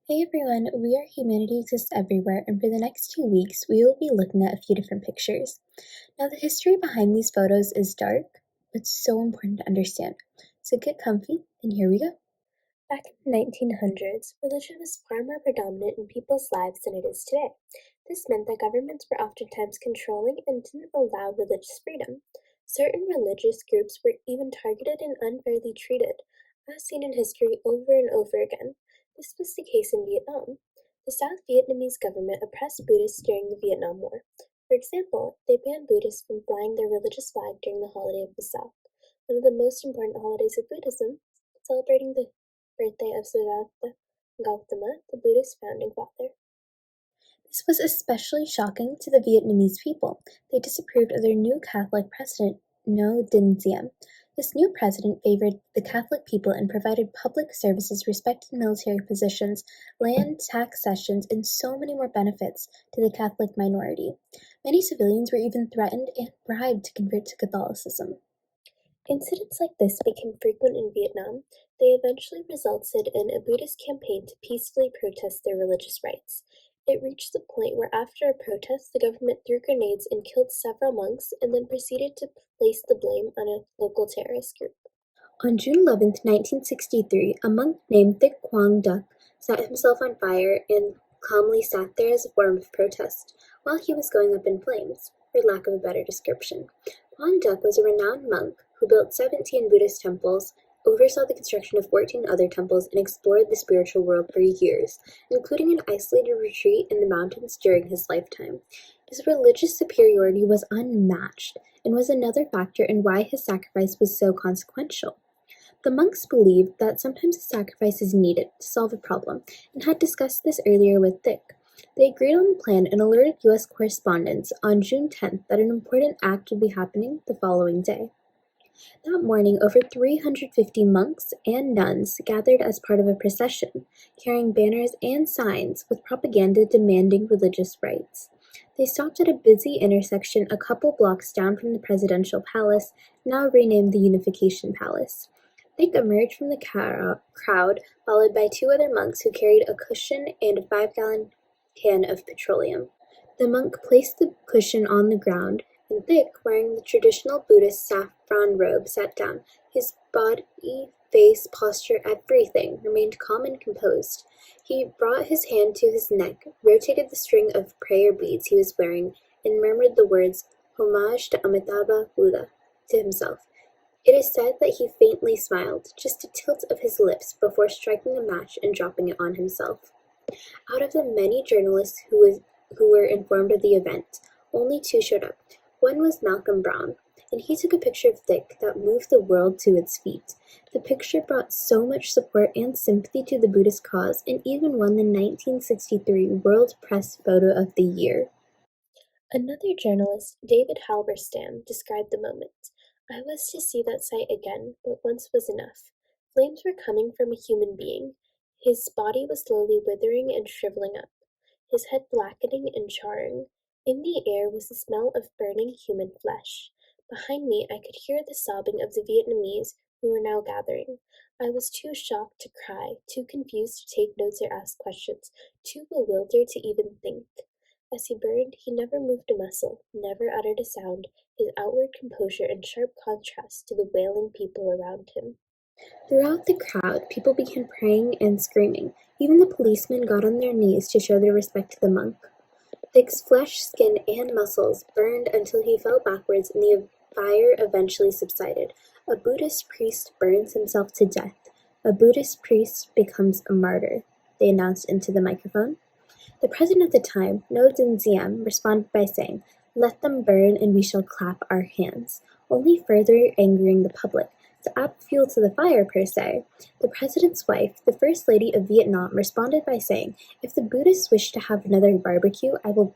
Hey everyone, We Are Humanity Exists Everywhere, and for the next 2 weeks, we will be looking at a few different pictures. Now, the history behind these photos is dark, but so important to understand. So get comfy, and here we go. Back in the 1900s, religion was far more predominant in people's lives than it is today. This meant that governments were oftentimes controlling and didn't allow religious freedom. Certain religious groups were even targeted and unfairly treated, as seen in history over and over again. This was the case in Vietnam. The South Vietnamese government oppressed Buddhists during the Vietnam War. For example, they banned Buddhists from flying their religious flag during the holiday of the South, one of the most important holidays of Buddhism, celebrating the birthday of Siddhartha Gautama, the Buddhist founding father. This was especially shocking to the Vietnamese people. They disapproved of their new Catholic president, Ngo Dinh Diem. This new president favored the Catholic people and provided public services, respected military positions, land tax cessions, and so many more benefits to the Catholic minority. Many civilians were even threatened and bribed to convert to Catholicism. Incidents like this became frequent in Vietnam. They eventually resulted in a Buddhist campaign to peacefully protest their religious rights. It reached the point where after a protest, the government threw grenades and killed several monks and then proceeded to place the blame on a local terrorist group. On June 11, 1963, a monk named Thich Quang Duc set himself on fire and calmly sat there as a form of protest, while he was going up in flames, for lack of a better description. Quang Duc was a renowned monk who built 17 Buddhist temples, oversaw the construction of 14 other temples, and explored the spiritual world for years, including an isolated retreat in the mountains during his lifetime. His religious superiority was unmatched and was another factor in why his sacrifice was so consequential. The monks believed that sometimes a sacrifice is needed to solve a problem, and had discussed this earlier with Thich. They agreed on the plan and alerted U.S. correspondents on June 10th that an important act would be happening the following day. That morning, over 350 monks and nuns gathered as part of a procession, carrying banners and signs with propaganda demanding religious rights. They stopped at a busy intersection a couple blocks down from the presidential palace, now renamed the Unification Palace. Thich emerged from the crowd, followed by two other monks who carried a cushion and a 5-gallon can of petroleum. The monk placed the cushion on the ground, and Thich, wearing the traditional Buddhist saffron robe, sat down. His body, face, posture, everything remained calm and composed. He brought his hand to his neck, rotated the string of prayer beads he was wearing, and murmured the words, "Homage to Amitabha Buddha," to himself. It is said that he faintly smiled, just a tilt of his lips, before striking a match and dropping it on himself. Out of the many journalists who were informed of the event, only two showed up. One was Malcolm Brown, and he took a picture of Thich that moved the world to its feet. The picture brought so much support and sympathy to the Buddhist cause, and even won the 1963 World Press Photo of the Year. Another journalist, David Halberstam, described the moment. "I was to see that sight again, but once was enough. Flames were coming from a human being. His body was slowly withering and shriveling up, his head blackening and charring. In the air was the smell of burning human flesh. Behind me I could hear the sobbing of the Vietnamese who were now gathering. I was too shocked to cry, too confused to take notes or ask questions, too bewildered to even think. As he burned, he never moved a muscle, never uttered a sound, his outward composure in sharp contrast to the wailing people around him." Throughout the crowd, people began praying and screaming. Even the policemen got on their knees to show their respect to the monk. Thick's flesh, skin, and muscles burned until he fell backwards, and the fire eventually subsided. A Buddhist priest burns himself to death. A Buddhist priest becomes a martyr, they announced into the microphone. The president at the time, Ngo Dinh Diem, responded by saying, "Let them burn and we shall clap our hands," only further angering the public. To add fuel to the fire, per se, the president's wife, the First Lady of Vietnam, responded by saying, "If the Buddhists wish to have another barbecue, I will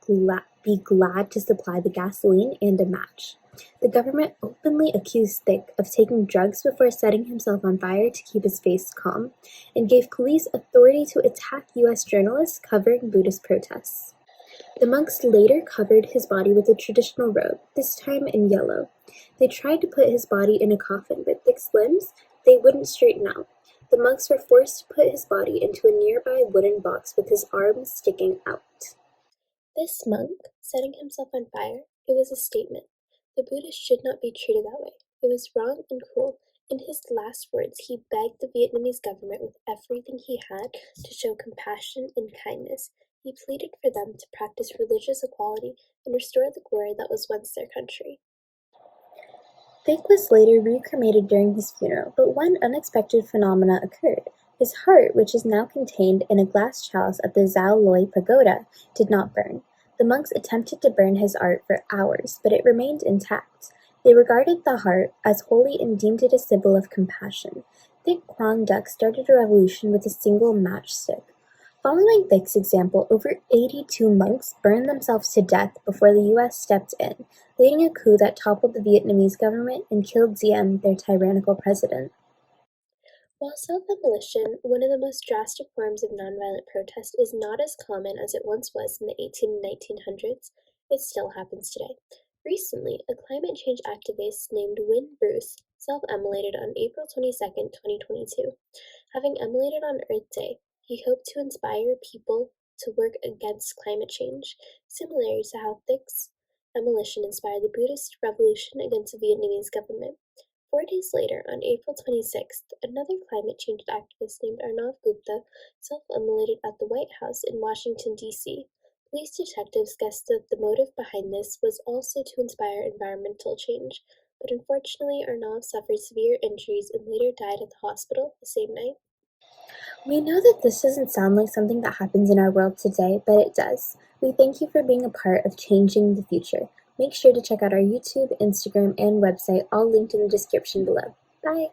be glad to supply the gasoline and a match." The government openly accused Thich of taking drugs before setting himself on fire to keep his face calm, and gave police authority to attack U.S. journalists covering Buddhist protests. The monks later covered his body with a traditional robe, this time in yellow. They tried to put his body in a coffin, but Thich's limbs, they wouldn't straighten out. The monks were forced to put his body into a nearby wooden box with his arms sticking out. This monk, setting himself on fire, it was a statement. The Buddha should not be treated that way. It was wrong and cruel. In his last words, he begged the Vietnamese government with everything he had to show compassion and kindness. He pleaded for them to practice religious equality and restore the glory that was once their country. Thich was later recremated during his funeral, but one unexpected phenomena occurred. His heart, which is now contained in a glass chalice at the Zhao Loi Pagoda, did not burn. The monks attempted to burn his art for hours, but it remained intact. They regarded the heart as holy and deemed it a symbol of compassion. Thich Quang Duc started a revolution with a single matchstick. Following Thich's example, over 82 monks burned themselves to death before the U.S. stepped in, leading a coup that toppled the Vietnamese government and killed Diem, their tyrannical president. While self-demolition, one of the most drastic forms of nonviolent protest, is not as common as it once was in the 18 and 1900s, it still happens today. Recently, a climate change activist named Win Bruce self-immolated on April 22, 2022. Having immolated on Earth Day, he hoped to inspire people to work against climate change, similar to how Thich's immolation inspired the Buddhist revolution against the Vietnamese government. 4 days later, on April 26th, another climate change activist named Arnav Gupta self-immolated at the White House in Washington, D.C. Police detectives guessed that the motive behind this was also to inspire environmental change, but unfortunately Arnav suffered severe injuries and later died at the hospital the same night. We know that this doesn't sound like something that happens in our world today, but it does. We thank you for being a part of changing the future. Make sure to check out our YouTube, Instagram, and website, all linked in the description below. Bye!